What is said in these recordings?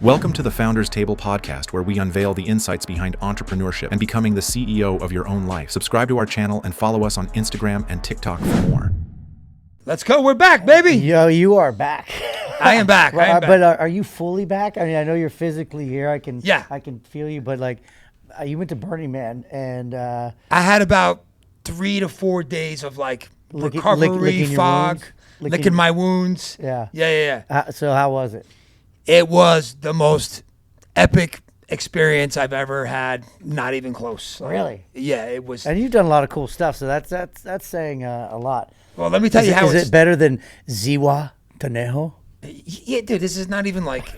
Welcome to the Founders Table podcast, where we unveil the insights behind entrepreneurship and becoming the CEO of your own life. Subscribe to our channel and follow us on Instagram and TikTok for more. Let's go. We're back, baby. Yo, you are back. I am back. But are you fully back? I mean, I know you're physically here. I can feel you. But like, you went to Burning Man, and I had about 3 to 4 days of like recovery, licking fog, licking my wounds. Yeah. So how was it? It was the most epic experience I've ever had. Not even close. Really? Yeah, it was. And you've done a lot of cool stuff. So that's saying a lot. Well, let me tell you how. Is it better than Ziwa Tanejo? Yeah, dude, this is not even like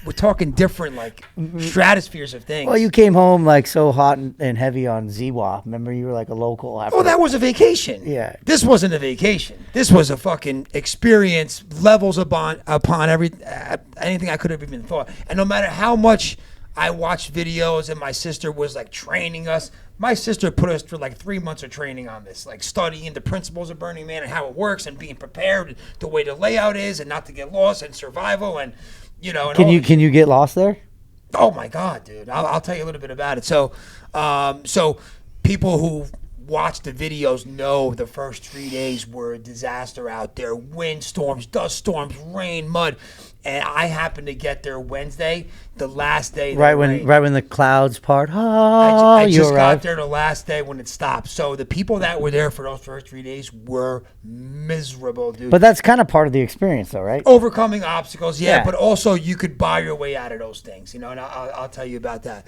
we're talking different like stratospheres of things. Well, you came home like so hot and heavy on Ziwa. Remember, you were like a local. Oh, that was a vacation. Yeah. This wasn't a vacation. This was a fucking experience, levels upon anything I could have even thought. And no matter how much I watched videos and my sister was like training us, my sister put us through like 3 months of training on this, like studying the principles of Burning Man and how it works and being prepared, the way the layout is and not to get lost and survival and, you know. And can you get lost there? Oh my God, dude. I'll tell you a little bit about it. So people who watch the videos know the first 3 days were a disaster out there. Wind storms, dust storms, rain, mud. And I happened to get there Wednesday, the last day. Right when the clouds part. I just got there the last day when it stopped. So the people that were there for those first 3 days were miserable, dude. But that's kind of part of the experience, though, right? Overcoming obstacles, yeah. But also you could buy your way out of those things, you know. And I'll tell you about that.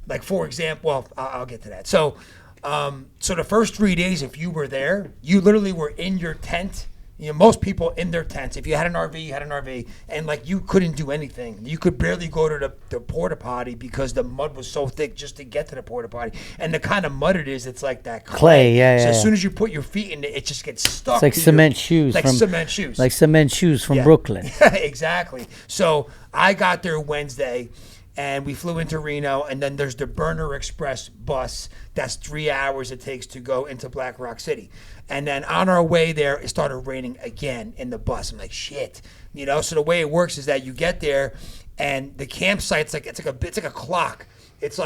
Like for example, well, I'll get to that. So the first 3 days, if you were there, you literally were in your tent. You know, most people in their tents. If you had an RV, you had an RV, and like you couldn't do anything. You could barely go to the porta potty because the mud was so thick just to get to the porta potty. And the kind of mud it is, it's like that clay. So as soon as you put your feet in it, it just gets stuck. It's like cement shoes. Like cement shoes. Like cement shoes from Brooklyn. Exactly. So I got there Wednesday. And we flew into Reno, and then there's the Burner Express bus. That's 3 hours it takes to go into Black Rock City. And then on our way there, it started raining again in the bus. I'm like, shit, you know. So the way it works is that you get there, and the campsite's like it's like a clock. It's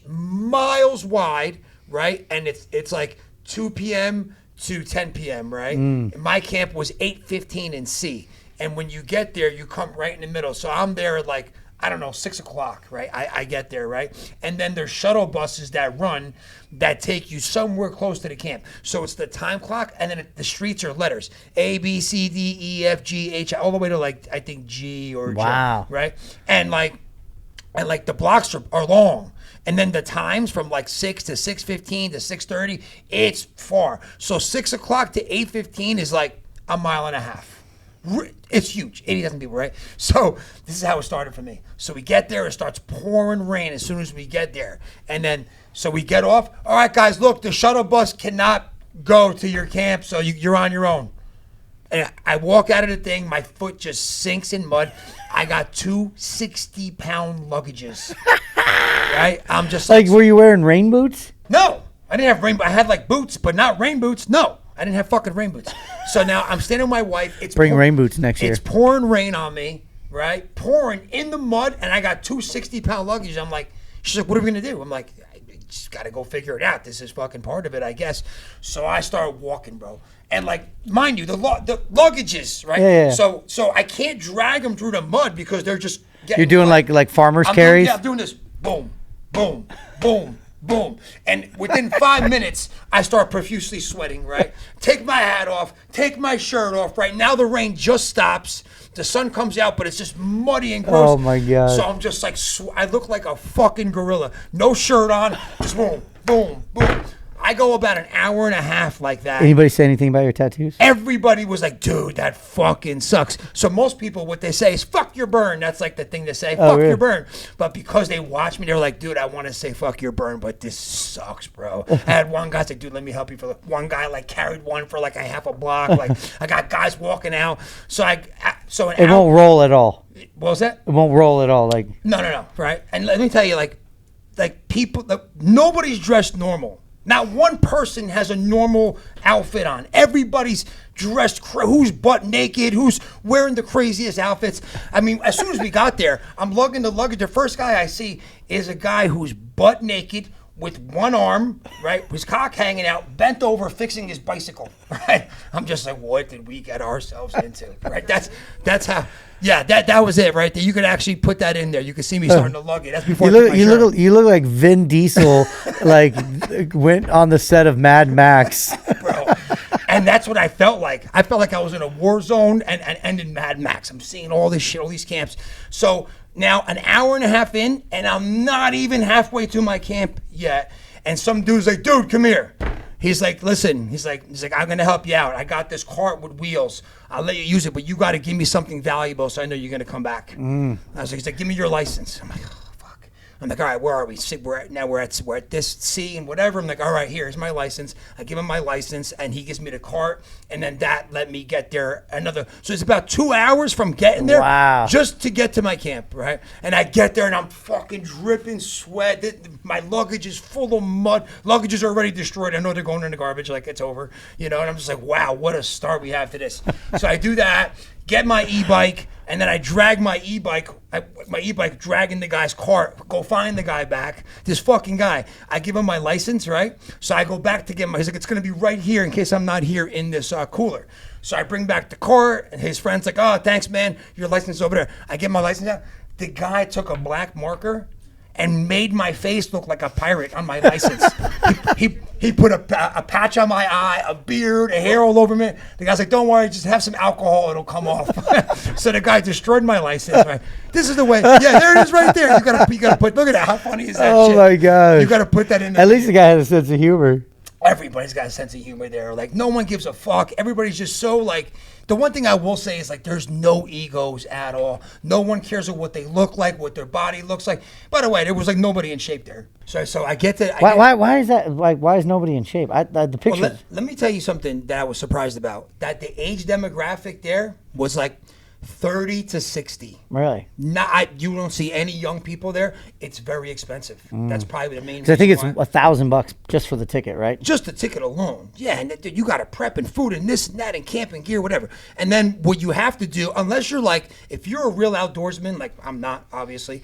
miles wide, right? And it's like 2 p.m. to 10 p.m. right? My camp was 8:15 in C. And when you get there, you come right in the middle. So I'm there at like, I don't know, 6 o'clock, right? I get there, right? And then there's shuttle buses that take you somewhere close to the camp. So it's the time clock, and then the streets are letters. A, B, C, D, E, F, G, H, all the way to like, I think G or J, right? And the blocks are long. And then the times from like 6 to 6:15 to 6:30, it's far. So 6 o'clock to 8:15 is like a mile and a half. It's huge, 80,000 people, right? So this is how it started for me. So we get there, it starts pouring rain as soon as we get there. And then, so we get off. All right, guys, look, the shuttle bus cannot go to your camp, so you're on your own. And I walk out of the thing, my foot just sinks in mud. I got 2 60-pound luggages, right? I'm just like, were you wearing rain boots? No, I didn't have rain boots. I had like boots, but not rain boots. No, I didn't have fucking rain boots. So now I'm standing with my wife. Bring rain boots next year. It's pouring rain on me, right? Pouring in the mud, and I got 2 60-pound luggage. I'm like, she's like, what are we gonna do? I'm like, I just gotta go figure it out. This is fucking part of it, I guess. So I start walking, bro. And like, mind you, the luggages, right? Yeah. So I can't drag them through the mud because they're just getting. You're doing like farmers carries? I'm doing this. Boom, boom, boom. Boom. And within 5 minutes, I start profusely sweating, right? Take my hat off, take my shirt off, right? Now the rain just stops. The sun comes out, but it's just muddy and gross. Oh, my God. So I'm just like, I look like a fucking gorilla. No shirt on, just boom, boom, boom. I go about an hour and a half like that. Anybody say anything about your tattoos? Everybody was like, dude, that fucking sucks. So most people, what they say is, fuck your burn. That's like the thing to say, fuck your burn. But because they watch me, they're like, dude, I want to say fuck your burn, but this sucks, bro. I had one guy say, dude, let me help you. One guy like carried one for like a half a block. Like I got guys walking out. It won't roll at all. What was that? It won't roll at all. Like No, right? And let me tell you, like people, nobody's dressed normal. Not one person has a normal outfit on. Everybody's dressed, who's butt naked, who's wearing the craziest outfits. I mean, as soon as we got there, I'm lugging the luggage. The first guy I see is a guy who's butt naked with one arm, right, his cock hanging out, bent over, fixing his bicycle, right? I'm just like, what did we get ourselves into, right? That's how, yeah, that was it, right? That you could actually put that in there. You could see me starting to lug it. That's before you look like Vin Diesel, like went on the set of Mad Max, bro. And that's what I felt like. I felt like I was in a war zone and in Mad Max. I'm seeing all this shit, all these camps. So now an hour and a half in, and I'm not even halfway to my camp yet. And some dude's like, dude, come here. He's like, listen, he's like, I'm going to help you out. I got this cart with wheels. I'll let you use it, but you got to give me something valuable so I know you're going to come back. I was like, he's like, give me your license. I'm like, oh, fuck. I'm like, all right, where are we? We're at this C and whatever. I'm like, all right, here's my license. I give him my license, and he gives me the cart, and then that let me get there another. So it's about 2 hours from getting there just to get to my camp, right? And I get there, and I'm fucking dripping sweat. My luggage is full of mud. Luggage is already destroyed. I know they're going in the garbage, like it's over, you know? And I'm just like, wow, what a start we have to this. So I do that, get my e-bike, and then I drag my e-bike, dragging the guy's cart, go find the guy back, this fucking guy. I give him my license, right? So I go back to get he's like, it's going to be right here in case I'm not here in this cooler. So I bring back the cart, and his friend's like, oh, thanks, man. Your license is over there. I get my license out. The guy took a black marker and made my face look like a pirate on my license. He put a patch on my eye, a beard, a hair all over me. The guy's like, don't worry, just have some alcohol, it'll come off. So the guy destroyed my license, right? This is the way. Yeah, there it is right there. You gotta put, look at that. How funny is that shit? Oh my God. You gotta put that in there. At least the guy had a sense of humor. Everybody's got a sense of humor there. Like, no one gives a fuck. Everybody's just so, like, the one thing I will say is, like, there's no egos at all. No one cares what they look like, what their body looks like. By the way, there was, like, nobody in shape there. So I get to... Why is that? Like, why is nobody in shape? The pictures... Well, let me tell you something that I was surprised about. That the age demographic there was, like, 30 to 60. Really? You don't see any young people there. It's very expensive. That's probably the main reason. I think it's $1,000 just for the ticket, right? Just the ticket alone. Yeah, and you got to prep and food and this and that and camping gear, whatever. And then what you have to do, unless you're like, if you're a real outdoorsman, like I'm not, obviously,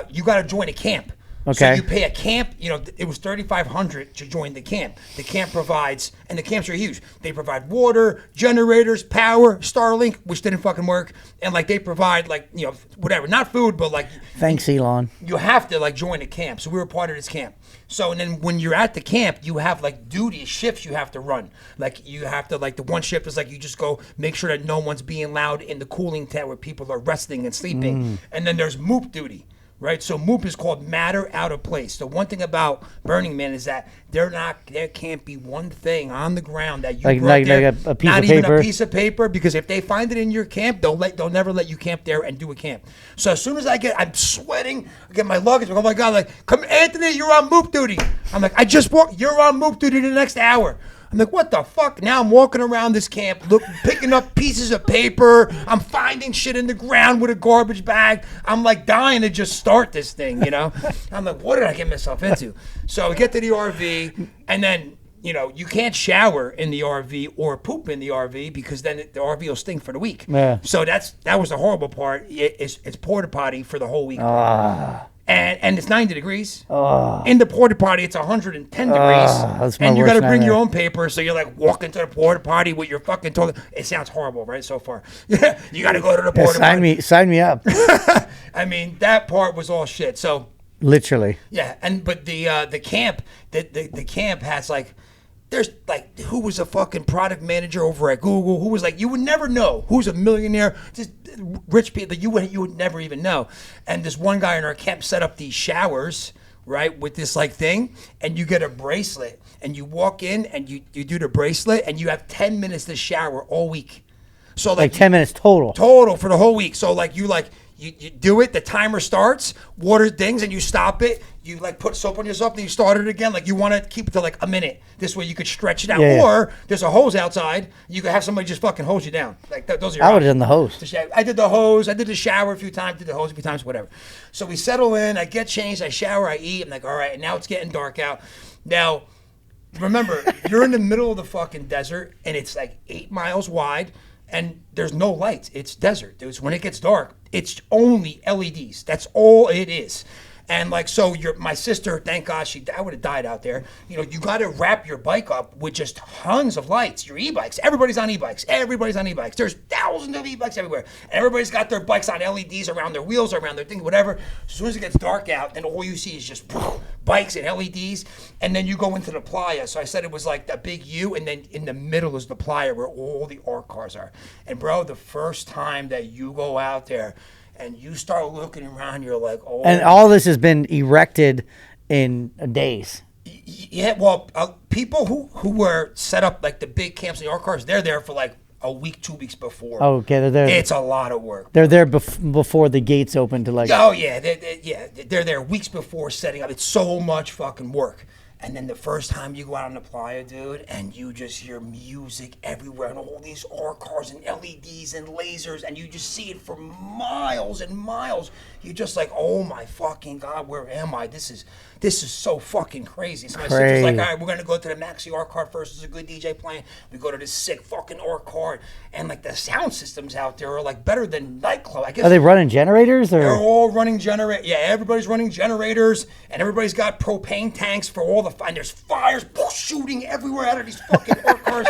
you got to join a camp. Okay. So you pay a camp, it was $3,500 to join the camp. The camp provides, and the camps are huge. They provide water, generators, power, Starlink, which didn't fucking work. And like they provide like, whatever, not food, but like. Thanks, Elon. You have to like join a camp. So we were part of this camp. So, and then when you're at the camp, you have like duty shifts you have to run. Like you have to, like the one shift is like you just go make sure that no one's being loud in the cooling tent where people are resting and sleeping. And then there's MOOP duty. Right, so MOOP is called matter out of place. The one thing about Burning Man is that there can't be one thing on the ground that you brought there, like a piece not of even paper. A piece of paper, because if they find it in your camp, they'll never let you camp there and do a camp. So as soon as I'm sweating, I get my luggage. Oh my God, like, come, Anthony, you're on MOOP duty. I'm like, I just walked. You're on MOOP duty the next hour. I'm like, what the fuck? Now I'm walking around this camp, picking up pieces of paper. I'm finding shit in the ground with a garbage bag. I'm like dying to just start this thing, I'm like, what did I get myself into? So we get to the RV, and then, you can't shower in the RV or poop in the RV because then the RV will stink for the week. Yeah. So that was the horrible part. It's porta potty for the whole week. And it's 90 degrees. In the porta potty, it's 110 degrees. And you got to bring your own paper, so you're like walking to the porta potty with your fucking toilet. It sounds horrible, right? So far, you got to go to the porta potty. Sign me up. I mean, that part was all shit. So literally, yeah. But the camp, the camp has like. There's like, who was a fucking product manager over at Google, who was like, you would never know, who's a millionaire, just rich people that you would never even know. And this one guy in our camp set up these showers, right, with this like thing, and you get a bracelet, and you walk in, and you do the bracelet, and you have 10 minutes to shower all week. So like 10 minutes total. Total for the whole week. So like you do it, the timer starts, water dings, and you stop it. You like put soap on yourself, and you start it again. Like you want to keep it to like a minute. This way you could stretch it out. Yeah. Or there's a hose outside. You could have somebody just fucking hose you down. Like those are your I would have done the hose. I did the hose. I did the shower a few times. Did the hose a few times. Whatever. So we settle in. I get changed. I shower. I eat. I'm like, all right. And now it's getting dark out. Now, remember, you're in the middle of the fucking desert, and it's like 8 miles wide, and there's no lights. It's desert, dude. When it gets dark, it's only LEDs. That's all it is. And like, so my sister, thank God, I would have died out there. You know, you got to wrap your bike up with just tons of lights. Your e-bikes, everybody's on e-bikes. Everybody's on e-bikes. There's thousands of e-bikes everywhere. And everybody's got their bikes on LEDs around their wheels, around their thing, whatever. As soon as it gets dark out, then all you see is just bikes and LEDs. And then you go into the playa. So I said it was like a big U, and then in the middle is the playa where all the art cars are. And bro, the first time that you go out there, and you start looking around, you're like, oh. And all this has been erected in days. Yeah, well, people who were set up like the big camps in the art cars, they're there for like a week, 2 weeks before. Oh, okay, they're there. It's a lot of work. They're there before the gates open to like. Oh yeah, they're there weeks before setting up. It's so much fucking work. And then the first time you go out on the playa, dude, and you just hear music everywhere and all these art cars and LEDs and lasers, and you just see it for miles and miles. You're just like, oh my fucking God, where am I? This is so fucking crazy. So my sister's like, all right, we're gonna go to the Maxi art car first. There's a good DJ playing. We go to this sick fucking art car, and like the sound systems out there are like better than nightclub. I guess. Are they running generators or? They're all running generators. Yeah, everybody's running generators, and everybody's got propane tanks for all the fire. There's fires shooting everywhere out of these fucking art cars.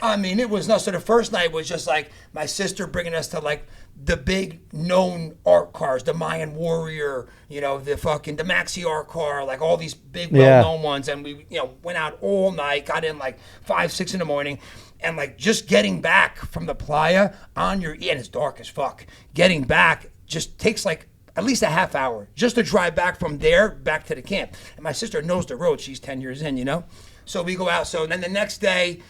I mean, it was nuts. So the first night was just like my sister bringing us to like the big known art cars, the Mayan Warrior, you know, the Maxi art car, like all these big well-known ones. And we, went out all night, got in like 5, 6 in the morning. And like just getting back from the playa and it's dark as fuck. Getting back just takes like at least a half hour just to drive back from there back to the camp. And my sister knows the road. She's 10 years in, So we go out. So then the next day,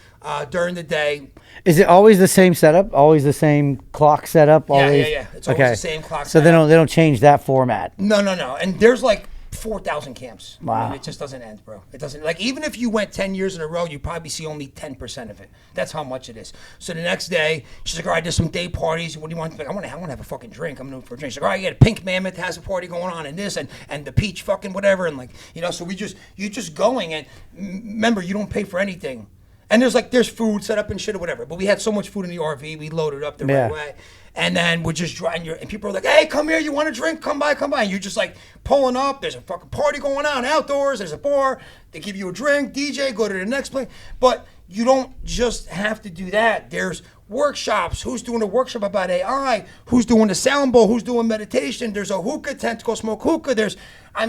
during the day. Is it always the same setup? Always the same clock setup? Always? Yeah. It's always the same clock setup. So they don't change that format? No. And there's like 4,000 camps. Wow. I mean, it just doesn't end, bro. It doesn't, like, even if you went 10 years in a row, you probably see only 10% of it. That's how much it is. So the next day, she's like, all right, there's some day parties. What do you want? Like, I want to have a fucking drink. I'm going for a drink. She's like, all right, yeah, Pink Mammoth has a party going on, and this, and the Peach fucking whatever. And like, so you're just going, and remember, you don't pay for anything. And there's food set up and shit or whatever. But we had so much food in the RV, we loaded up the right way. And then we're just driving, and people are like, hey, come here, you want a drink? Come by. And you're just like pulling up. There's a fucking party going on outdoors. There's a bar. They give you a drink, DJ, go to the next place. But you don't just have to do that. There's workshops. Who's doing a workshop about AI? Who's doing the sound bowl? Who's doing meditation? There's a hookah tent to go smoke hookah. There's, a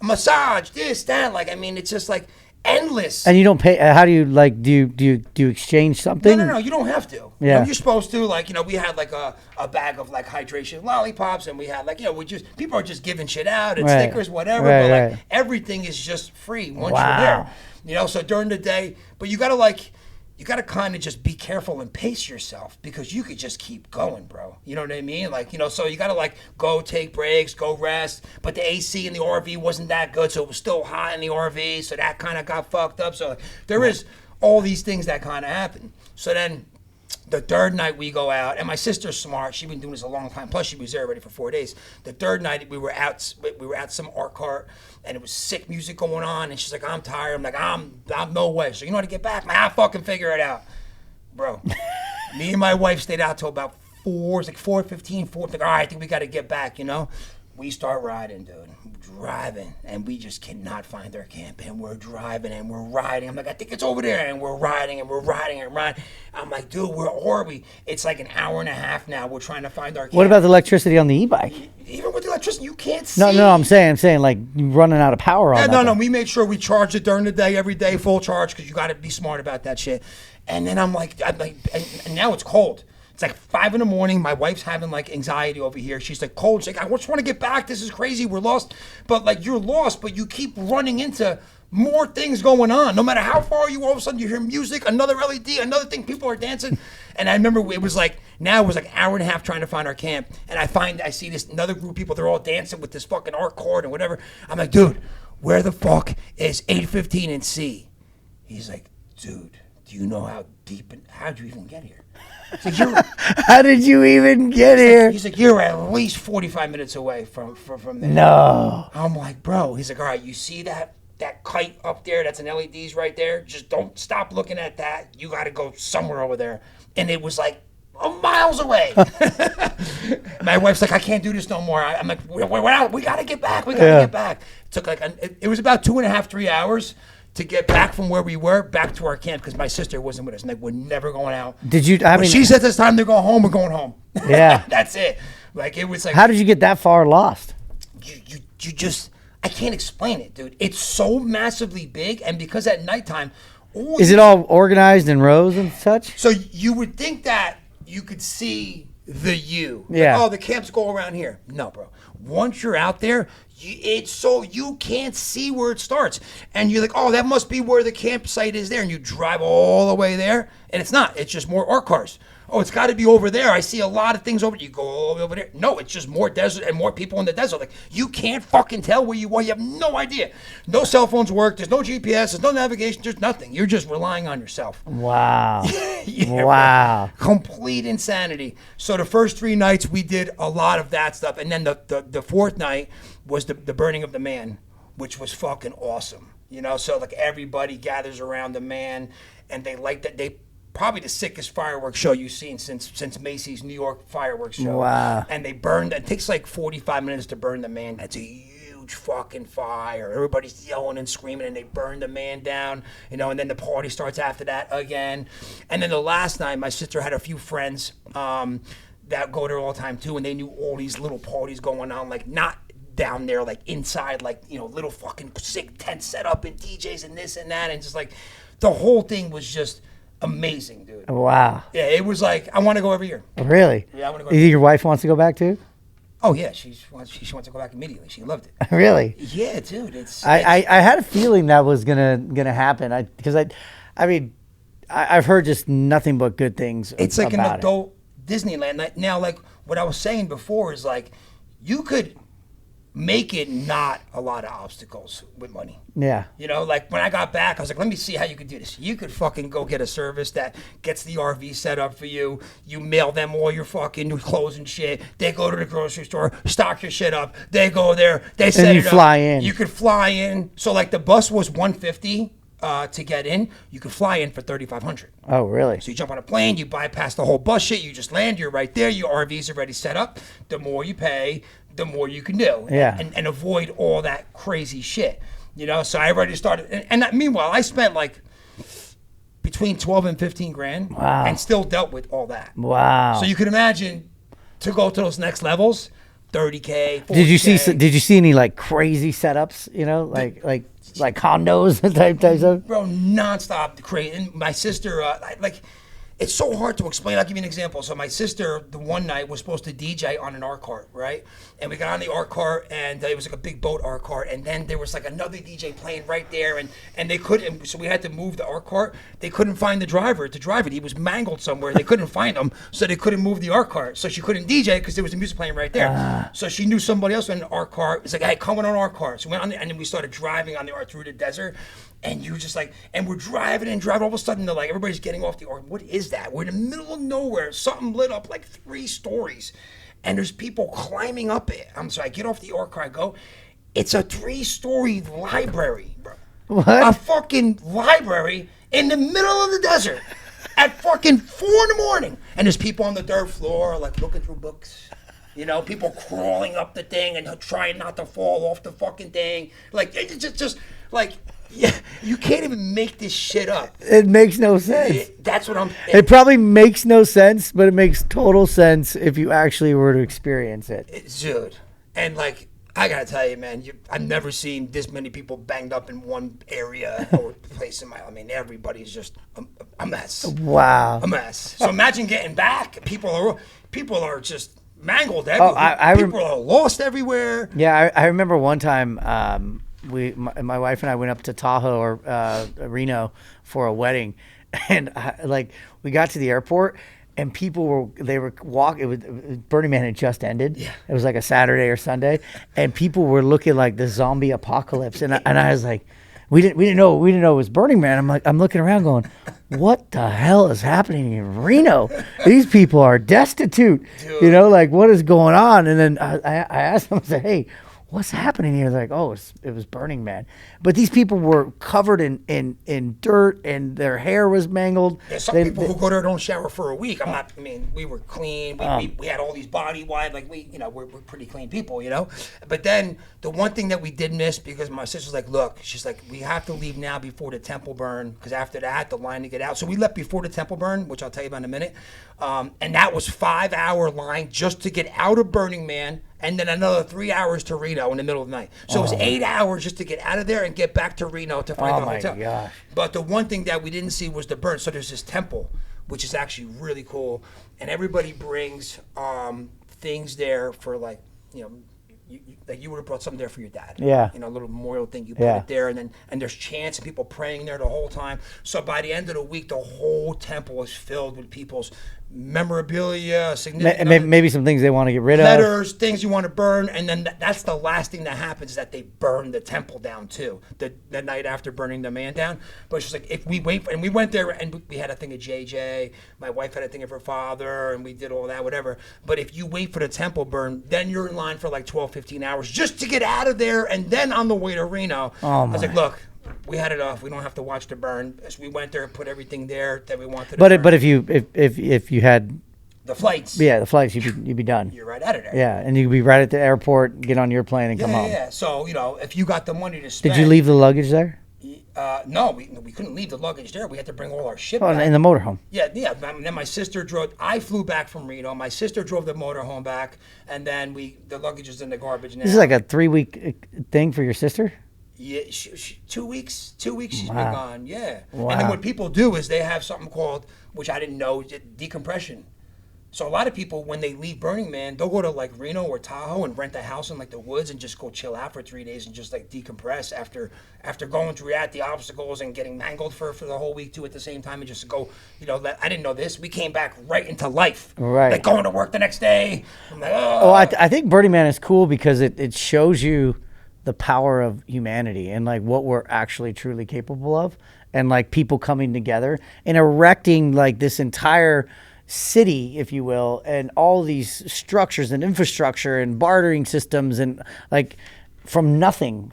massage, this, that. It's just like endless. And you don't pay. How do you do you exchange something? No. You don't have to. Yeah. You're supposed to. We had like a bag of like hydration lollipops, and we had people are just giving shit out and stickers, whatever. But everything is just free once you're there. So during the day, but you gotta kind of just be careful and pace yourself, because you could just keep going, bro. You know what I mean? So you gotta go take breaks, go rest. But the AC in the RV wasn't that good, so it was still hot in the RV, so that kind of got fucked up. So there is all these things that kind of happen. So then the third night we go out, and my sister's smart. She's been doing this a long time. Plus, she was there already for 4 days. The third night we were at some art cart, and it was sick music going on. And she's like, I'm tired. I'm like, I'm no way. So you know how to get back? I'll fucking figure it out, bro. Me and my wife stayed out till about 4. It's like 4:15. 4. Like, all right, I think we got to get back. We start riding, dude. Driving, and we just cannot find our camp. And we're driving and we're riding. I'm like, I think it's over there. And we're riding and we're riding and riding. I'm like, dude, where are we? It's like an hour and a half now. We're trying to find our camp. What about the electricity on the e-bike? Even with the electricity, you can't see. No, I'm saying like you running out of power on that. No. We made sure we charged it during the day, every day, full charge, because you got to be smart about that shit. And then I'm like, and now it's cold. It's like 5 in the morning. My wife's having anxiety over here. She's like cold. She's like, I just want to get back. This is crazy. We're lost. But you're lost, but you keep running into more things going on. No matter how far you, all of a sudden you hear music, another LED, another thing, people are dancing. And I remember it was like an hour and a half trying to find our camp. And I see this another group of people. They're all dancing with this fucking art cord and whatever. I'm like, dude, where the fuck is 815 and C? He's like, dude, do you know how'd you even get here? So how did you even get here? He's like, you're at least 45 minutes away from there. No. I'm like, bro. He's like, all right, you see that that kite up there, that's an LEDs right there. Just don't stop looking at that. You got to go somewhere over there. And it was like miles away. My wife's like, I can't do this no more. I'm like, we're out. We got to get back. We got to get back. It took like, it was about 2.5, 3 hours to get back from where we were back to our camp because my sister wasn't with us. And like, we're never going out. Did you, I mean, she said it's time to go home, we're going home. Yeah. That's it. Like, it was like. How did you get that far lost? You just, I can't explain it, dude. It's so massively big. And because at nighttime. Is it all organized in rows and such? So you would think that you could see the U. Yeah. Like, oh, the camps go around here. No, bro. Once you're out there, it's so you can't see where it starts. And you're like, oh, that must be where the campsite is there. And you drive all the way there. And it's not. It's just more art cars. Oh, it's got to be over there. I see a lot of things over. You go all the way over there. No, it's just more desert and more people in the desert. Like, you can't fucking tell where you are. You have no idea. No cell phones work. There's no GPS. There's no navigation. There's nothing. You're just relying on yourself. Wow. Yeah, wow. Right. Complete insanity. So the first 3 nights we did a lot of that stuff. And then the fourth night was the burning of the man, which was fucking awesome. You know, so like everybody gathers around the man and they like that. They probably the sickest fireworks show you've seen since Macy's New York fireworks show. Wow. And they burned, it takes like 45 minutes to burn the man. That's a huge fucking fire. Everybody's yelling and screaming and they burn the man down, you know, and then the party starts after that again. And then the last night, my sister had a few friends that go there all the time too, and they knew all these little parties going on, like not down there, like inside, like, you know, little fucking sick tent set up and DJs and this and that, and just like the whole thing was just amazing, dude. Wow. Yeah, it was like, I want to go every year. Really? Yeah, I want to go. You think your wife wants to go back too? Oh yeah, she wants to go back immediately. She loved it. Really? Yeah, dude. I had a feeling that was gonna happen. Because I've heard just nothing but good things. It's like an about adult Disneyland. Now, like what I was saying before is like, you could make it not a lot of obstacles with money. Yeah. You know, like when I got back, I was like, let me see how you could do this. You could fucking go get a service that gets the RV set up for you. You mail them all your fucking new clothes and shit. They go to the grocery store, stock your shit up. They go there, they set it up. And you fly in. You could fly in. So like the bus was $150 to get in. You could fly in for $3,500. Oh, really? So you jump on a plane, you bypass the whole bus shit, you just land, you're right there, your RV's already set up. The more you pay, the more you can do. Yeah. And avoid all that crazy shit. You know, so I already started. And meanwhile, I spent like between 12 and 15 grand. Wow. And still dealt with all that. Wow. So you can imagine to go to those next levels, 30K, 40K. Did you see any like crazy setups, you know, like condos and type stuff? Bro, nonstop crazy. And my sister, like, it's so hard to explain. I'll give you an example. So my sister, the one night, was supposed to DJ on an art cart, right? And we got on the art cart, and it was like a big boat art cart. And then there was like another DJ playing right there, and they couldn't. So we had to move the art cart. They couldn't find the driver to drive it. He was mangled somewhere. They couldn't find him, so they couldn't move the art cart. So she couldn't DJ because there was the music playing right there. So she knew somebody else in an art cart. It's like, hey, come on art cart. So we went on, and then we started driving on the art through the desert. And you just like, and we're driving and driving. All of a sudden, they're like, everybody's getting off the art. What is that? We're in the middle of nowhere. Something lit up like 3 stories. And there's people climbing up it. So I get off the art car, I go, it's a 3-story library, bro. What? A fucking library in the middle of the desert at fucking 4 in the morning. And there's people on the dirt floor, like looking through books. You know, people crawling up the thing and trying not to fall off the fucking thing. Like, it's just like, yeah, you can't even make this shit up. It makes no sense. That's what I'm. It probably makes no sense, but it makes total sense if you actually were to experience it. Dude, and like, I gotta tell you, man, I've never seen this many people banged up in one area or place in I mean, everybody's just a mess. Wow. A mess. So imagine getting back. People are just mangled everywhere. People are lost everywhere. Yeah, I remember one time. My wife and I went up to Tahoe or Reno for a wedding, and we got to the airport, and people were walking. It was Burning Man had just ended. Yeah. It was like a Saturday or Sunday, and people were looking like the zombie apocalypse, and I was like, we didn't know it was Burning Man. I'm looking around going, what the hell is happening in Reno? These people are destitute. Dude. You know, like what is going on? And then I asked them, I said, hey, what's happening here? They're like, oh, it was Burning Man. But these people were covered in dirt and their hair was mangled. Yeah, some people who go there don't shower for a week. I mean, we were clean. We had all these body wide, like we're pretty clean people, But then the one thing that we did miss, because my sister's like, look, she's like, we have to leave now before the temple burn, because after that, the line to get out. So we left before the temple burn, which I'll tell you about in a minute. And that was 5-hour line just to get out of Burning Man, and then another 3 hours to Reno in the middle of the night. So it was 8 hours just to get out of there and get back to Reno to find the hotel. Gosh. But the one thing that we didn't see was the burn. So there's this temple, which is actually really cool, and everybody brings things there for you would have brought something there for your dad. Yeah. A little memorial thing. You put it there, and there's chants and people praying there the whole time. So by the end of the week, the whole temple is filled with people's memorabilia, significant maybe some things they want to get rid of. Letters, things you want to burn, and then that's the last thing that happens, is that they burn the temple down too, the night after burning the man down. But it's just like, if we wait, and we went there, and we had a thing of JJ, my wife had a thing of her father, and we did all that, whatever. But if you wait for the temple burn, then you're in line for like 12, 15 hours just to get out of there, and then on the way to Reno. I was like, look, we had it off. We don't have to watch the burn. So we went there and put everything there that we wanted. But if you had the flights, you'd be done. You're right out of there. Yeah, and you'd be right at the airport, get on your plane, and come home. Yeah. So if you got the money to spend. Did you leave the luggage there? No, we couldn't leave the luggage there. We had to bring all our shit back. In the motorhome. Yeah. And then my sister drove. I flew back from Reno. My sister drove the motorhome back, and then the luggage is in the garbage now. This is like a 3-week thing for your sister? Yeah, 2 weeks. 2 weeks she's been gone. Yeah. Wow. And then what people do is they have something called, which I didn't know, decompression. So a lot of people, when they leave Burning Man, they'll go to like Reno or Tahoe and rent a house in like the woods and just go chill out for 3 days and just like decompress after going through the obstacles and getting mangled for the whole week too at the same time, and just go, I didn't know this. We came back right into life. Right. Like going to work the next day. I'm like, oh. I think Burning Man is cool because it shows you the power of humanity and like what we're actually truly capable of, and like people coming together and erecting like this entire city, if you will, and all these structures and infrastructure and bartering systems, and like from nothing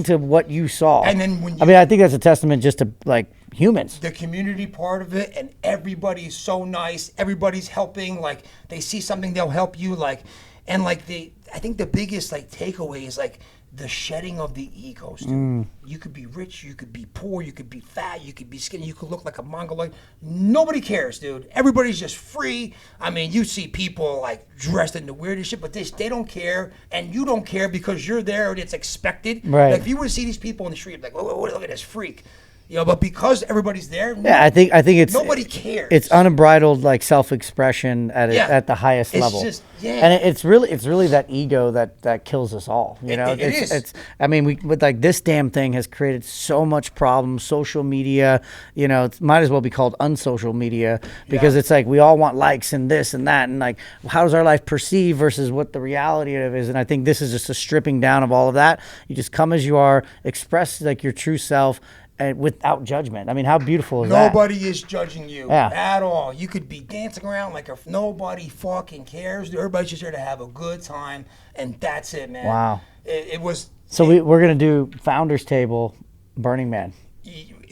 to what you saw. And then I think that's a testament just to like humans. The community part of it, and everybody's so nice. Everybody's helping. Like they see something, they'll help you. I think the biggest like takeaway is like the shedding of the egos, dude. You could be rich, you could be poor, you could be fat, you could be skinny, you could look like a Mongoloid. Nobody cares, dude. Everybody's just free. I mean, you see people like dressed in the weirdest shit, but they don't care, and you don't care because you're there and it's expected. Right. Like if you were to see these people in the street, like, look at this freak. But because everybody's there, I think it's nobody cares. It's unbridled like self-expression at the highest level. It's just and it's really that ego that kills us all. It is. It's I mean, with like this damn thing has created so much problems. Social media, it might as well be called unsocial media, because it's like we all want likes and this and that, and like how does our life perceive versus what the reality of it is. And I think this is just a stripping down of all of that. You just come as you are, express like your true self. And without judgment. I mean, how beautiful is that? Nobody is judging you at all. You could be dancing around like if nobody fucking cares. Everybody's just here to have a good time, and that's it, man. Wow. It was. So we're gonna do Founders Table, Burning Man.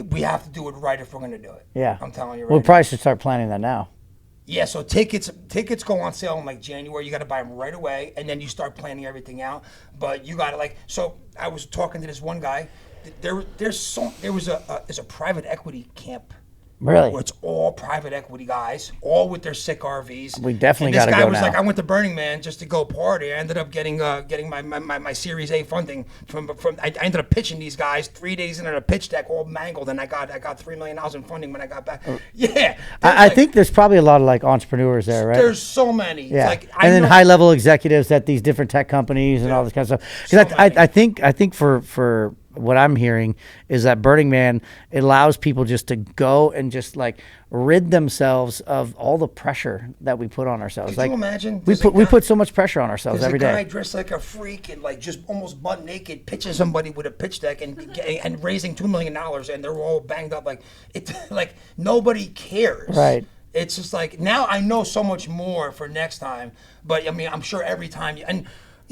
We have to do it right if we're gonna do it. Yeah. I'm telling you right. We probably should start planning that now. Yeah, so tickets go on sale in like January. You got to buy them right away, and then you start planning everything out. But you got to so I was talking to this one guy. There's a private equity camp. Really? Where it's all private equity guys, all with their sick RVs. We definitely got to go now. This guy was like, I went to Burning Man just to go party. I ended up getting my Series A funding from. I ended up pitching these guys 3 days into the pitch deck, all mangled, and I got $3 million in funding when I got back. Yeah, I think there's probably a lot of like entrepreneurs there, right? There's so many. Yeah, and then high level executives at these different tech companies and all this kind of stuff. Because I think for what I'm hearing is that Burning Man, it allows people just to go and just like rid themselves of all the pressure that we put on ourselves. Can you imagine? We put so much pressure on ourselves every day. There's a guy dressed like a freak and like just almost butt naked pitching somebody with a pitch deck and raising $2 million, and they're all banged up. Like like nobody cares. Right. It's just like now I know so much more for next time. But I mean, I'm sure every time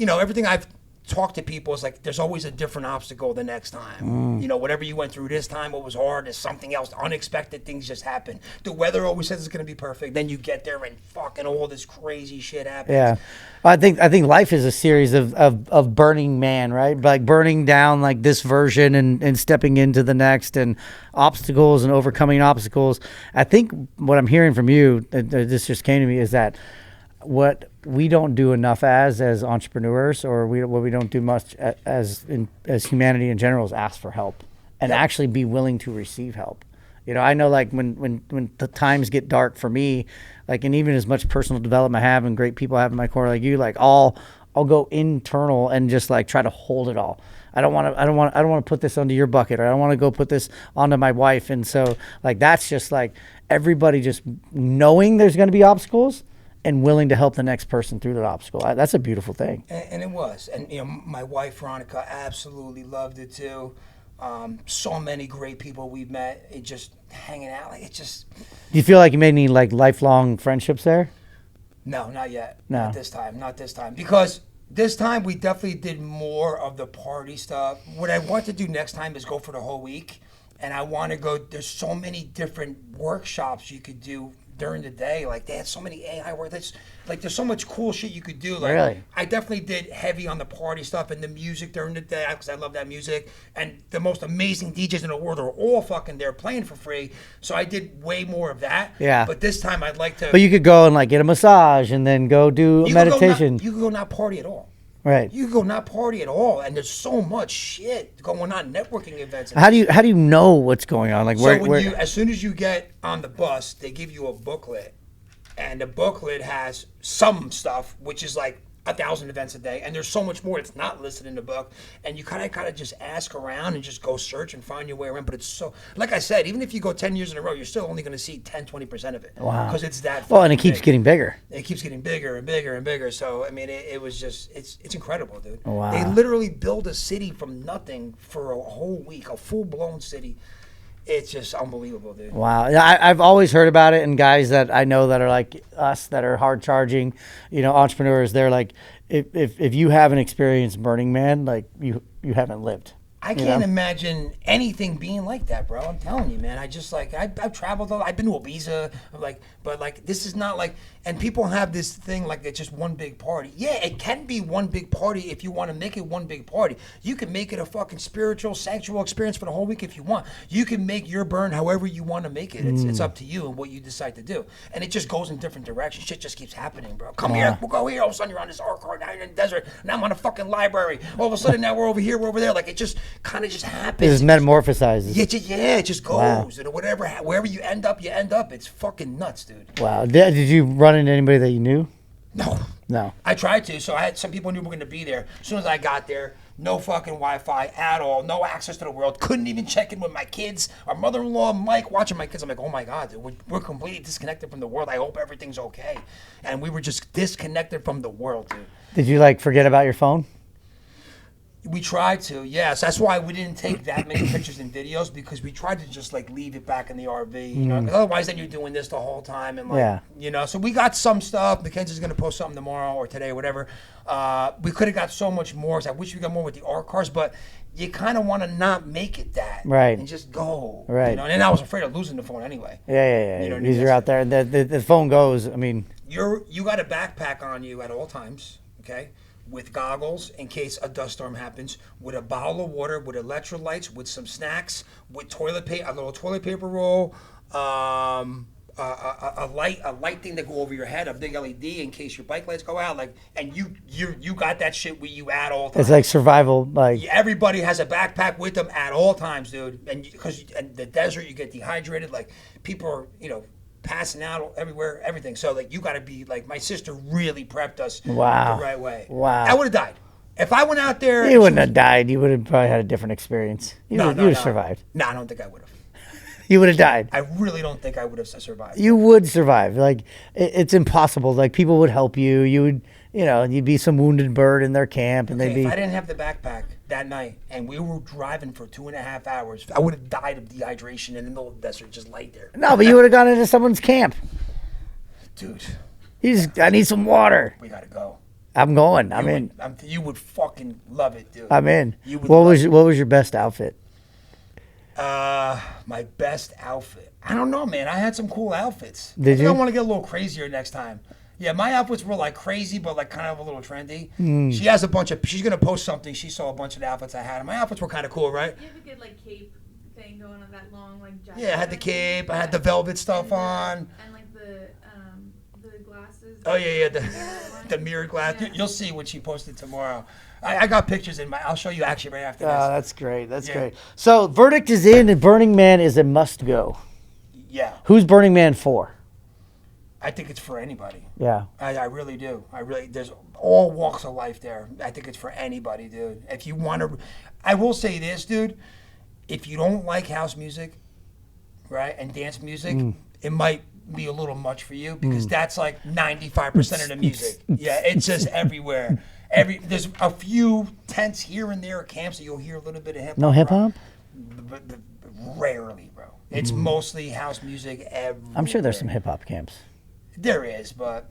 everything I've talk to people is like there's always a different obstacle the next time. You know, whatever you went through this time, what was hard, is something else. Unexpected things just happen. The weather always says it's going to be perfect. Then you get there and fucking all this crazy shit happens. Yeah. I think life is a series of burning man, right? Like burning down like this version and stepping into the next, and obstacles and overcoming obstacles. I think what I'm hearing from you, this just came to me, is that what we don't do enough as entrepreneurs, or what we don't do much as humanity in general, is ask for help and actually be willing to receive help. You know, I know like when the times get dark for me, like, and even as much personal development I have and great people I have in my corner like you, like I'll go internal and just like try to hold it all. I don't want to put this onto your bucket, or I don't want to go put this onto my wife. And so like that's just like everybody just knowing there's going to be obstacles and willing to help the next person through that obstacle. That's a beautiful thing. And it was. And, you know, my wife, Veronica, absolutely loved it too. So many great people we've met, it just hanging out. Like, it just... Do you feel like you made any like lifelong friendships there? No, not yet. No. Not this time. Because this time we definitely did more of the party stuff. What I want to do next time is go for the whole week. And I want to go, there's so many different workshops you could do during the day. Like, they had so many AI work. That's like, there's so much cool shit you could do. Like, really? I definitely did heavy on the party stuff and the music during the day, because I love that music. And the most amazing DJs in the world are all fucking there playing for free. So I did way more of that. Yeah. But this time I'd like to. But you could go and like get a massage and then go do a meditation. You could go not party at all. Right. You could go not party at all, and there's so much shit going on, networking events. How do you know what's going on? Like, so as soon as you get on the bus, they give you a booklet, and the booklet has some stuff, which is like 1,000 events a day, and there's so much more that's not listed in the book, and you kind of just ask around and just go search and find your way around. But it's so, like I said, even if you go 10 years in a row, you're still only going to see 10-20% of it. Wow. Because it's that. Well, and it keeps getting bigger. It keeps getting bigger and bigger and bigger. So I mean, it was just, it's incredible, dude. Wow. They literally build a city from nothing for a whole week, a full blown city. It's just unbelievable, dude. Wow. I've always heard about it, and guys that I know that are like us, that are hard charging, you know, entrepreneurs, they're like, if you haven't experienced Burning Man, like you haven't lived. I can't imagine anything being like that, bro. I'm telling you, man. I just like, I've traveled, I've been to Ibiza, but like, this is not like, and people have this thing like it's just one big party. Yeah, it can be one big party if you want to make it one big party. You can make it a fucking spiritual, sexual experience for the whole week if you want. You can make your burn however you want to make it. It's up to you and what you decide to do. And it just goes in different directions. Shit just keeps happening, bro. Come here, we'll go here. All of a sudden you're on this art car, now you're in the desert. Now I'm on a fucking library. All of a sudden now we're over here, we're over there. Like, it just kind of just happens. It just metamorphosizes. Yeah, it just goes. Wow. And whatever, wherever you end up, you end up. It's fucking nuts, dude. Wow. Did you run into anybody that you knew? No. I tried to. So I had some people knew were going to be there. As soon as I got there, no fucking Wi-Fi at all. No access to the world. Couldn't even check in with my kids. Our mother-in-law, Mike, watching my kids. I'm like, oh my God, dude, we're completely disconnected from the world. I hope everything's okay. And we were just disconnected from the world, dude. Did you like forget about your phone? We tried to, yes. That's why we didn't take that many pictures and videos, because we tried to just like leave it back in the RV, you know, because otherwise then you're doing this the whole time. And like, you know, so we got some stuff. Mackenzie's going to post something tomorrow or today, whatever. We could have got so much more. So I wish we got more with the art cars, but you kind of want to not make it that. Right. And just go. Right. You know? And I was afraid of losing the phone anyway. Yeah. You know, Because you're out there and the phone goes, I mean. You got a backpack on you at all times, okay? With goggles in case a dust storm happens, with a bottle of water, with electrolytes, with some snacks, with toilet paper, a little toilet paper roll, a light thing that go over your head, a big LED in case your bike lights go out. Like, and you got that shit with you at all times. It's like survival. Like, everybody has a backpack with them at all times, dude. And because in the desert you get dehydrated, like people are, you know, passing out everywhere, everything. So like, you got to be like, my sister really prepped us the right way. Wow. I would have died if I went out there. You wouldn't have died. You would have probably had a different experience. You would have survived. No, I don't think I would have. You would have died. I really don't think I would have survived. You would survive. Like, it's impossible. Like, people would help you. You would, you know, you'd be some wounded bird in their camp, and they'd be. If I didn't have the backpack that night and we were driving for 2.5 hours, I would have died of dehydration in the middle of the desert, just laid there. No, but you would have gone into someone's camp. Dude. I need some water. We gotta go. I'm going. I'm in. You would fucking love it, dude. I'm in. You would What love was your best outfit? My best outfit. I don't know, man. I had some cool outfits. Did you? I want to get a little crazier next time. Yeah, my outfits were like crazy, but like kind of a little trendy. She has a bunch of. She's gonna post something. She saw a bunch of the outfits I had, and my outfits were kind of cool, right? You have a good like cape thing going on, that long like jacket. Yeah, I had the cape. I had the velvet stuff on. And like the glasses. Oh yeah, the mirror glass. Yeah. You'll see when she posted tomorrow. I got pictures in my. I'll show you actually right after this. That's great. That's great. So verdict is in, and Burning Man is a must go. Yeah, Who's Burning Man for? I think it's for anybody. Yeah. I really do. There's all walks of life there. I think it's for anybody, dude. If you want to, I will say this, dude. If you don't like house music, right, and dance music, it might be a little much for you because that's like 95% of the music. Yeah, it's just everywhere. There's a few tents here and there at camps that you'll hear a little bit of hip hop. No hip hop? But rarely, bro. It's mostly house music everywhere. I'm sure there's some hip hop camps. There is, but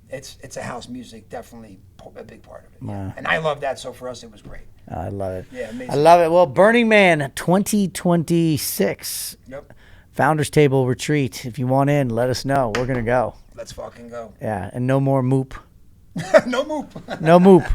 it's a house music, definitely a big part of it. Wow. And I love that, so for us it was great. I love it. Yeah, amazing. I love it. Well, Burning Man 2026. Yep. Founders Table Retreat. If you want in, let us know. We're going to go. Let's fucking go. Yeah, and no more moop. No move. No moop.